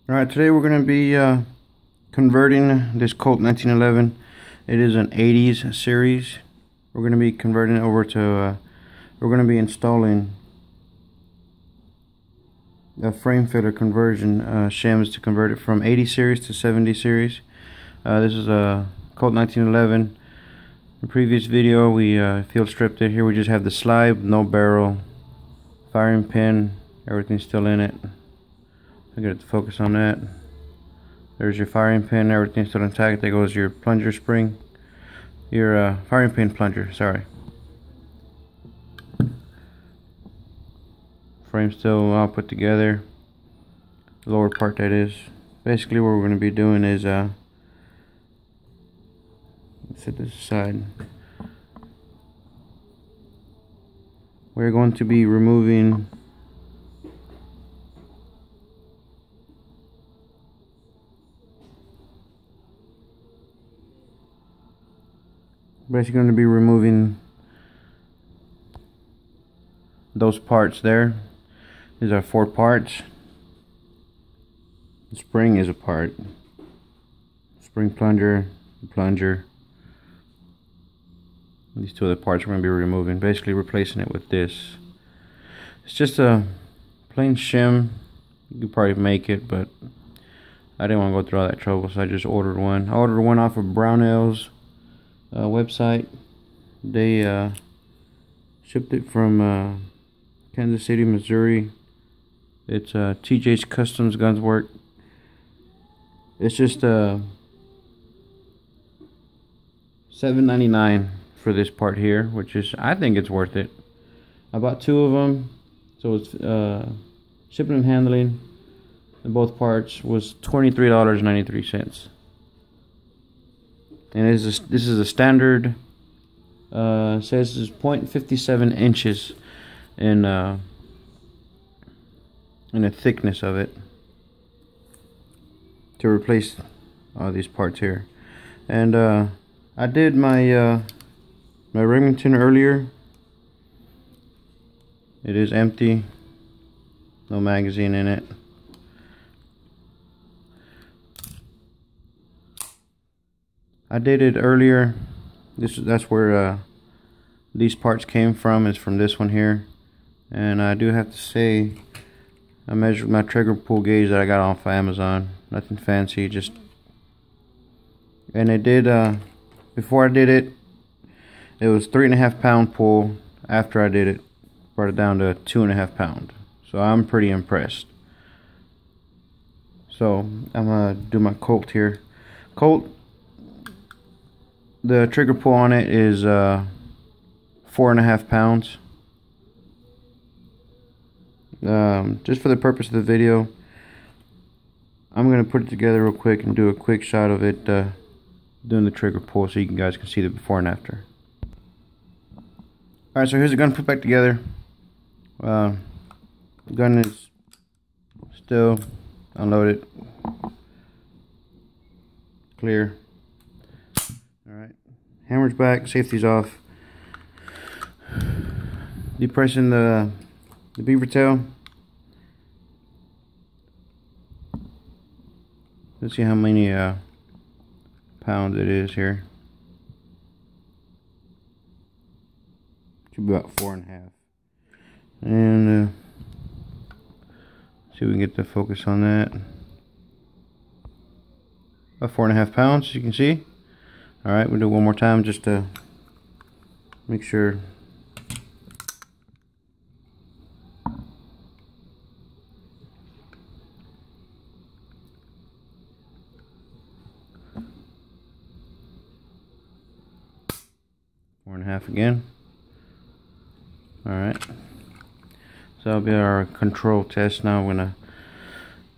Alright, today we're going to be converting this Colt 1911. It is an 80s series. We're going to be converting it over to, we're going to be installing a frame filler conversion shims to convert it from 80 series to 70 series. This is a Colt 1911. In the previous video we field stripped it. Here we just have the slide, no barrel, firing pin, everything's still in it. I get it to focus on that. There's your firing pin, everything's still intact. There goes your plunger spring, your firing pin plunger, sorry. Frame still all put together, the lower part that is. Basically what we're going to be doing is, let's set this aside. We're going to be removing those parts there. These are 4 parts. The spring is a part. Spring plunger, plunger. These 2 other parts we're going to be removing. Basically replacing it with this. It's just a plain shim. You could probably make it, but I didn't want to go through all that trouble, so I just ordered one. I ordered one off of Brownell's website. They shipped it from Kansas City, Missouri. It's TJ's Customs Guns Work. It's just $7.99 for this part here, which is, I think it's worth it. I bought 2 of them, so it's shipping and handling in both parts was $23.93. And this is a standard. Says it's 0.57 inches in the thickness of it to replace all these parts here. And I did my my Remington earlier. It is empty, no magazine in it. I did it earlier. That's where these parts came from, is from this one here. And I do have to say, I measured my trigger pull gauge that I got off of Amazon. Nothing fancy, just, and it did, before I did it, it was 3.5 pound pull. After I did it, brought it down to 2.5 pound. So I'm pretty impressed. So I'm gonna do my Colt here. Colt, the trigger pull on it is 4.5 pounds. Just for the purpose of the video, I'm going to put it together real quick and do a quick shot of it doing the trigger pull so you guys can see the before and after. Alright, so here's the gun put back together. The gun is still unloaded, clear. Alright, hammer's back, safety's off. Depressing the beaver tail. Let's see how many pounds it is here. Should be about 4.5. And see if we can get the focus on that. About 4.5 pounds, as you can see. Alright, we'll do it one more time just to make sure. Four and a half again. Alright. So that'll be our control test. Now I'm gonna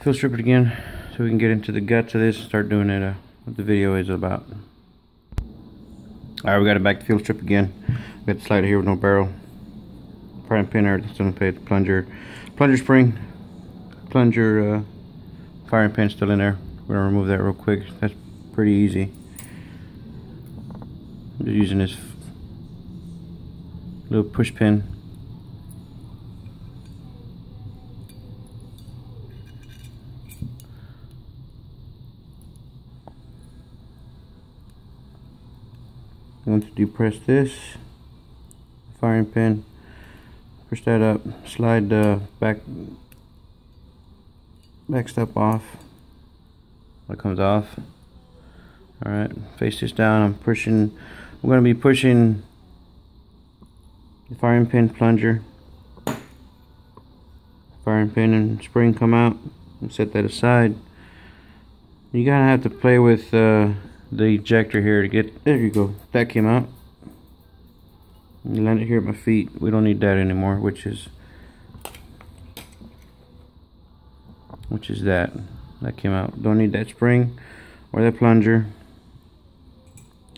field strip it again so we can get into the guts of this and start doing it, what the video is about. Alright, we got it back to field strip again. We got the slider here with no barrel. Firing pin, everything's still in place. Plunger spring, plunger firing pin still in there. We're gonna remove that real quick. That's pretty easy. I'm just using this little push pin. I'm going to depress this firing pin, push that up, slide the back step off. That comes off. Alright, face this down. I'm going to be pushing the firing pin plunger. Firing pin and spring come out. And set that aside. You gotta have to play with the ejector here to get. There you go. That came out. You land it here at my feet. We don't need that anymore, which is that. That came out. Don't need that spring or that plunger.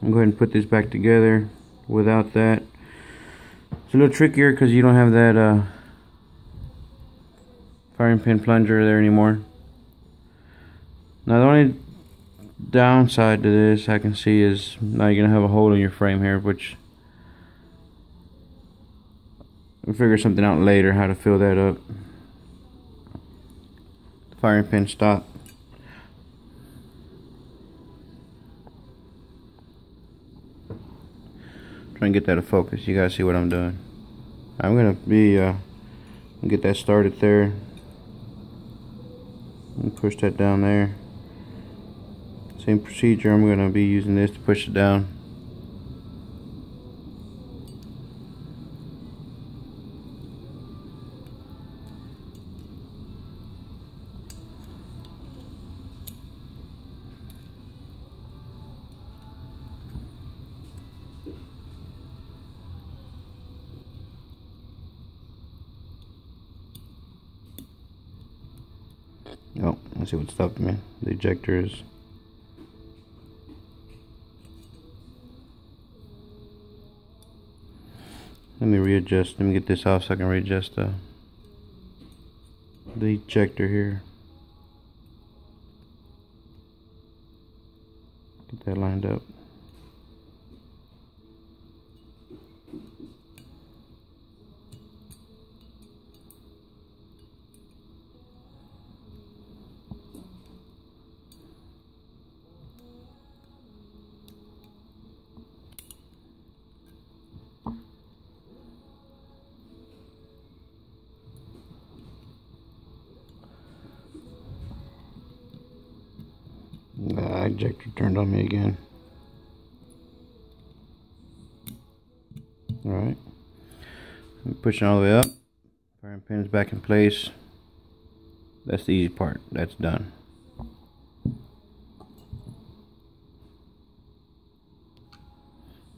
I'm going to go ahead and put this back together without that. It's a little trickier because you don't have that firing pin plunger there anymore. Now the only downside to this I can see is now you're going to have a hole in your frame here, which we'll figure something out later how to fill that up. The firing pin stop. Try and get that to focus. You guys see what I'm doing. I'm gonna get that started there and push that down there. Same procedure. I'm gonna be using this to push it down. Oh, let's see what stopped me. The ejector is. Let me readjust. Let me get this off so I can readjust the ejector here. Get that lined up. The ejector turned on me again. Alright. I'm pushing all the way up. Firing pin is back in place. That's the easy part. That's done.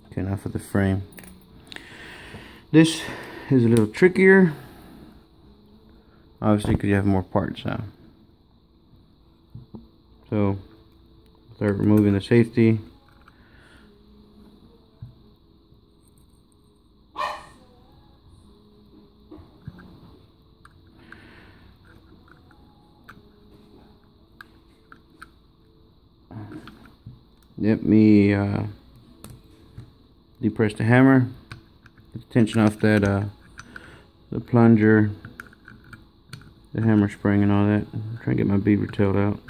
Okay, now for the frame. This is a little trickier. Obviously, because you have more parts now. So, start removing the safety. Let me depress the hammer, get the tension off that the plunger, the hammer spring and all that. I'm trying to get my beaver tail out.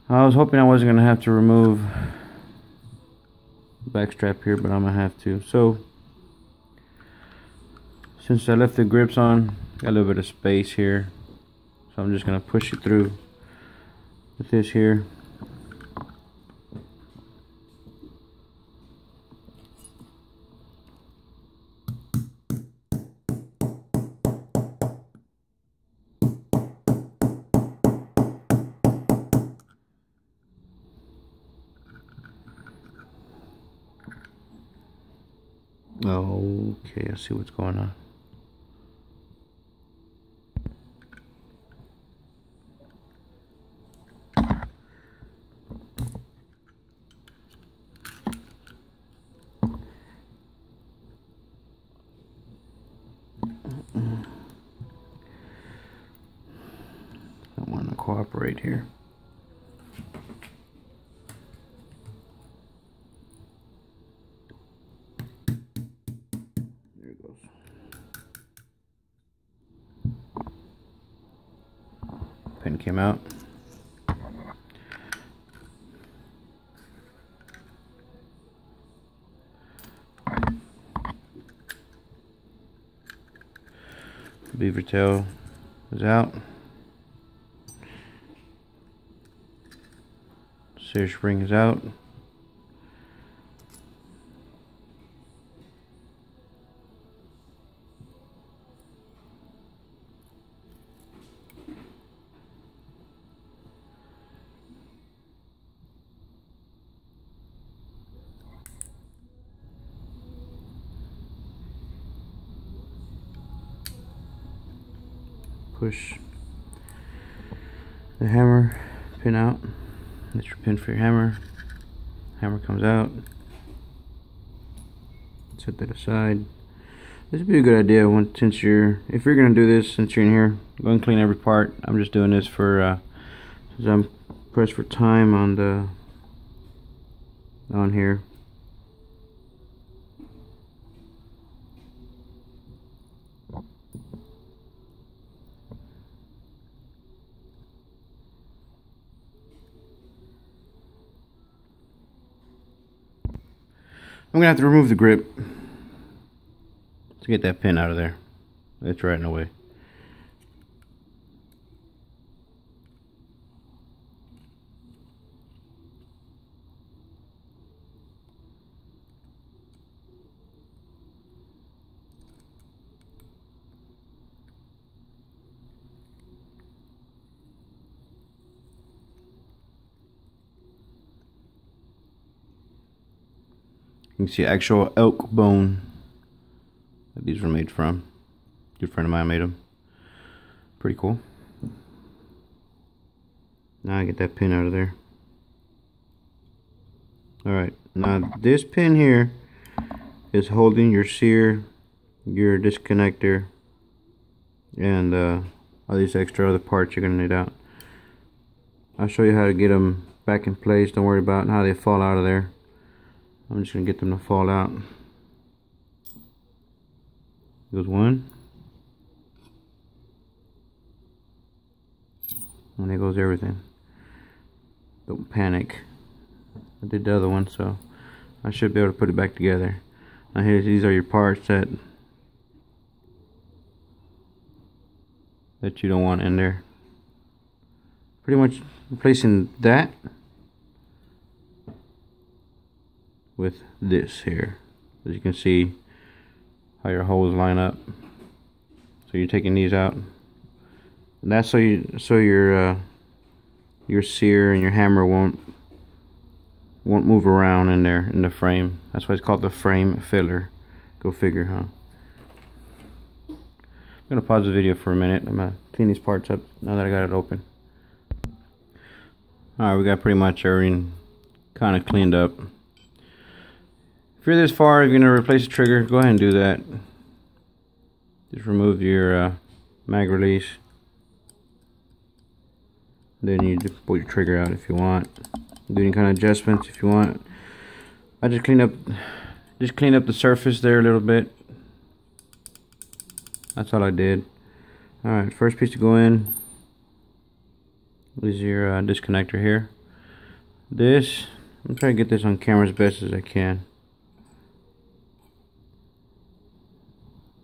I was hoping I wasn't going to have to remove the back strap here, but I'm going to have to. So, since I left the grips on, got a little bit of space here. So I'm just going to push it through with this here. Okay, I see what's going on. I want to cooperate here. There it goes. Pin came out. Beaver tail is out. Sear spring is out. Push the hammer pin out. That's your pin for your hammer. Hammer comes out. Set that aside. This would be a good idea if you're gonna do this, since you're in here, go and clean every part. I'm just doing this for since I'm pressed for time on here. I'm gonna have to remove the grip to get that pin out of there. It's right in the way. You can see actual elk bone that these were made from. Good friend of mine made them. Pretty cool. Now I get that pin out of there. Alright, now this pin here is holding your sear, your disconnector, and all these extra other parts you're going to need out. I'll show you how to get them back in place. Don't worry about how they fall out of there. I'm just going to get them to fall out. Goes one. And there goes everything. Don't panic. I did the other one, so I should be able to put it back together. Now these are your parts that you don't want in there. Pretty much replacing that with this here. As you can see how your holes line up. So you're taking these out. And that's so your sear and your hammer won't move around in there in the frame. That's why it's called the frame filler. Go figure, huh? I'm gonna pause the video for a minute. I'm gonna clean these parts up now that I got it open. Alright, we got pretty much everything kind of cleaned up. If you're this far, if you're going to replace the trigger, go ahead and do that. Just remove your mag release. Then you just pull your trigger out if you want. Do any kind of adjustments if you want. I just clean up the surface there a little bit. That's all I did. Alright, first piece to go in is your disconnector here. I'm trying to get this on camera as best as I can.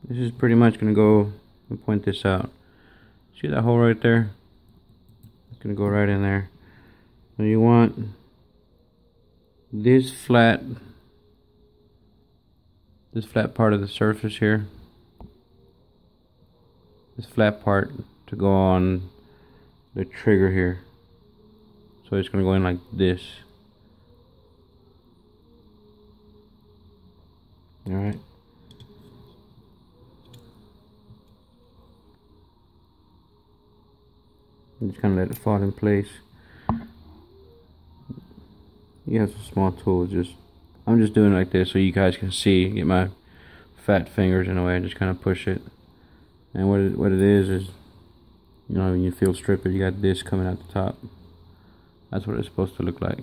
This is pretty much going to go and point this out. See that hole right there? It's going to go right in there. Now you want this flat part of the surface here. This flat part to go on the trigger here. So it's going to go in like this. Alright. Just kind of let it fall in place. You have some small tools. I'm just doing it like this so you guys can see. Get my fat fingers in the way. I just kind of push it. And what it is, you know, when you field strip it, you got this coming out the top. That's what it's supposed to look like.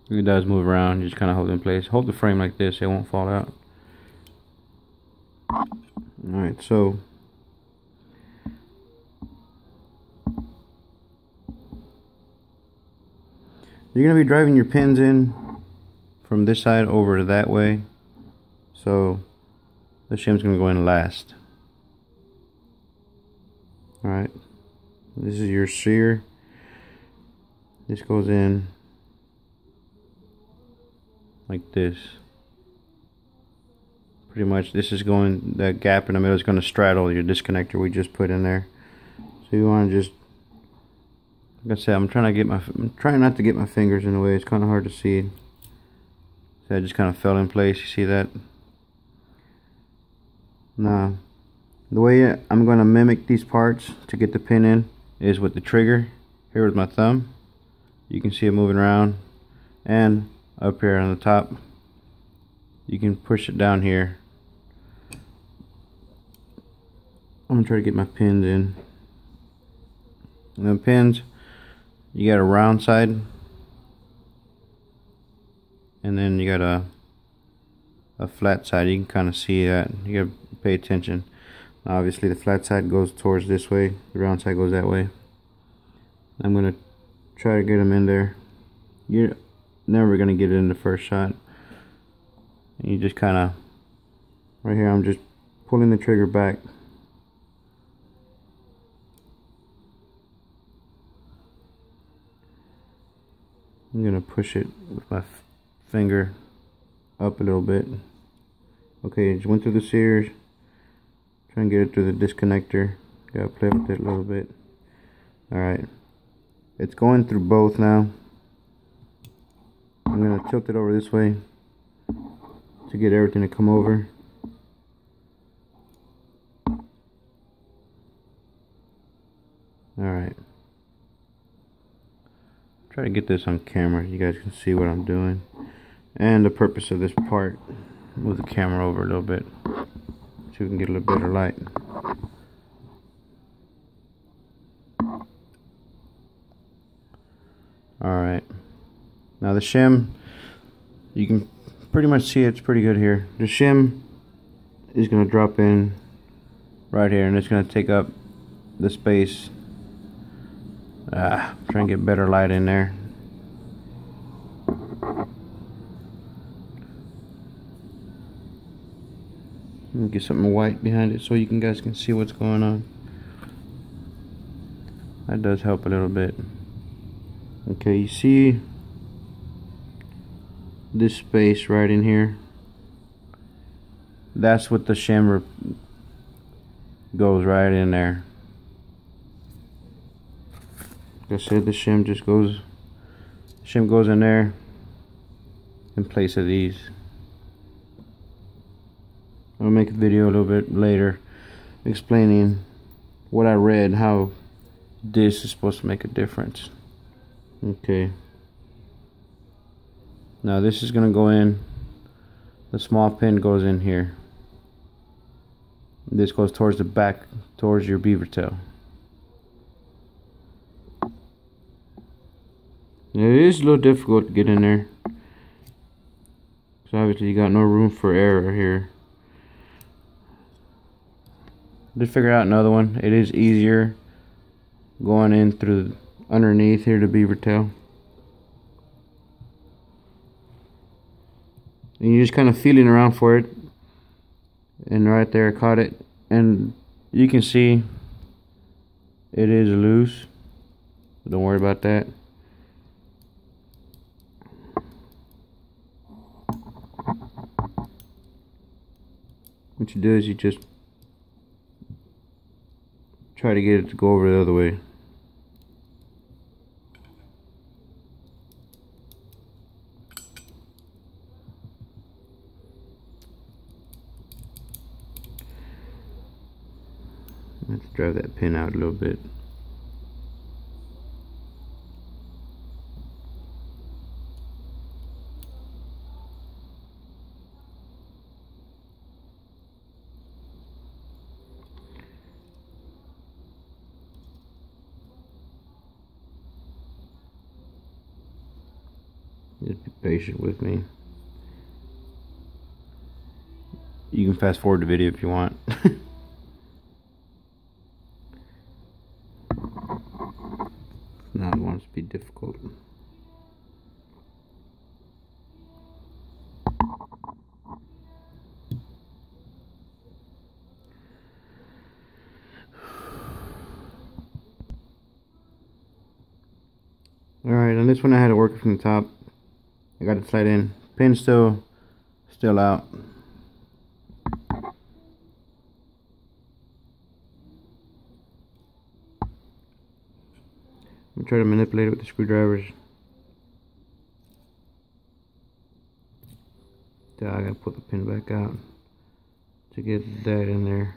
If it does move around, you just kind of hold it in place. Hold the frame like this, it won't fall out. Alright, so you're going to be driving your pins in from this side over to that way. So the shim's going to go in last. Alright, this is your sear. This goes in like this. Pretty much this is going, that gap in the middle is going to straddle your disconnector we just put in there. So you want to just, like I said, I'm trying not to get my fingers in the way. It's kind of hard to see. So I just kind of fell in place. You see that? Now, the way I'm going to mimic these parts to get the pin in is with the trigger. Here with my thumb. You can see it moving around. And up here on the top, you can push it down here. I'm going to try to get my pins in. And the pins, you got a round side. And then you got a flat side. You can kind of see that. You got to pay attention. Obviously the flat side goes towards this way, the round side goes that way. I'm going to try to get them in there. You're never going to get it in the first shot. And you just kind of, right here I'm just pulling the trigger back. I'm going to push it with my finger up a little bit. Okay, just went through the sears. Try and get it through the disconnector. Gotta play with it a little bit. Alright. It's going through both now. I'm gonna tilt it over this way to get everything to come over. Alright. Try to get this on camera. You guys can see what I'm doing. And the purpose of this part. Move the camera over a little bit so we can get a little better light. Alright. Now the shim, you can pretty much see it's pretty good here. The shim is going to drop in right here and it's going to take up the space. Try and get better light in there. Get something white behind it so you guys can see what's going on. That does help a little bit. Okay, you see this space right in here? That's what the shim goes right in there. Like I said, the shim just goes. Shim goes in there in place of these. I'll make a video a little bit later explaining what I read, how this is supposed to make a difference. Okay. Now this is going to go in. The small pin goes in here. This goes towards the back, towards your beaver tail. It is a little difficult to get in there. So obviously you got no room for error here. Did figure out another one. It is easier going in through underneath here the beaver tail. And you're just kind of feeling around for it. And right there I caught it. And you can see it is loose. Don't worry about that. What you do is you just try to get it to go over the other way. Let's drive that pin out a little bit. Just be patient with me. You can fast forward the video if you want. Now it wants to be difficult. Alright, on this one I had to work it from the top. I got it slide in. Pin's still out. I'm gonna try to manipulate it with the screwdrivers. I gotta put the pin back out to get that in there.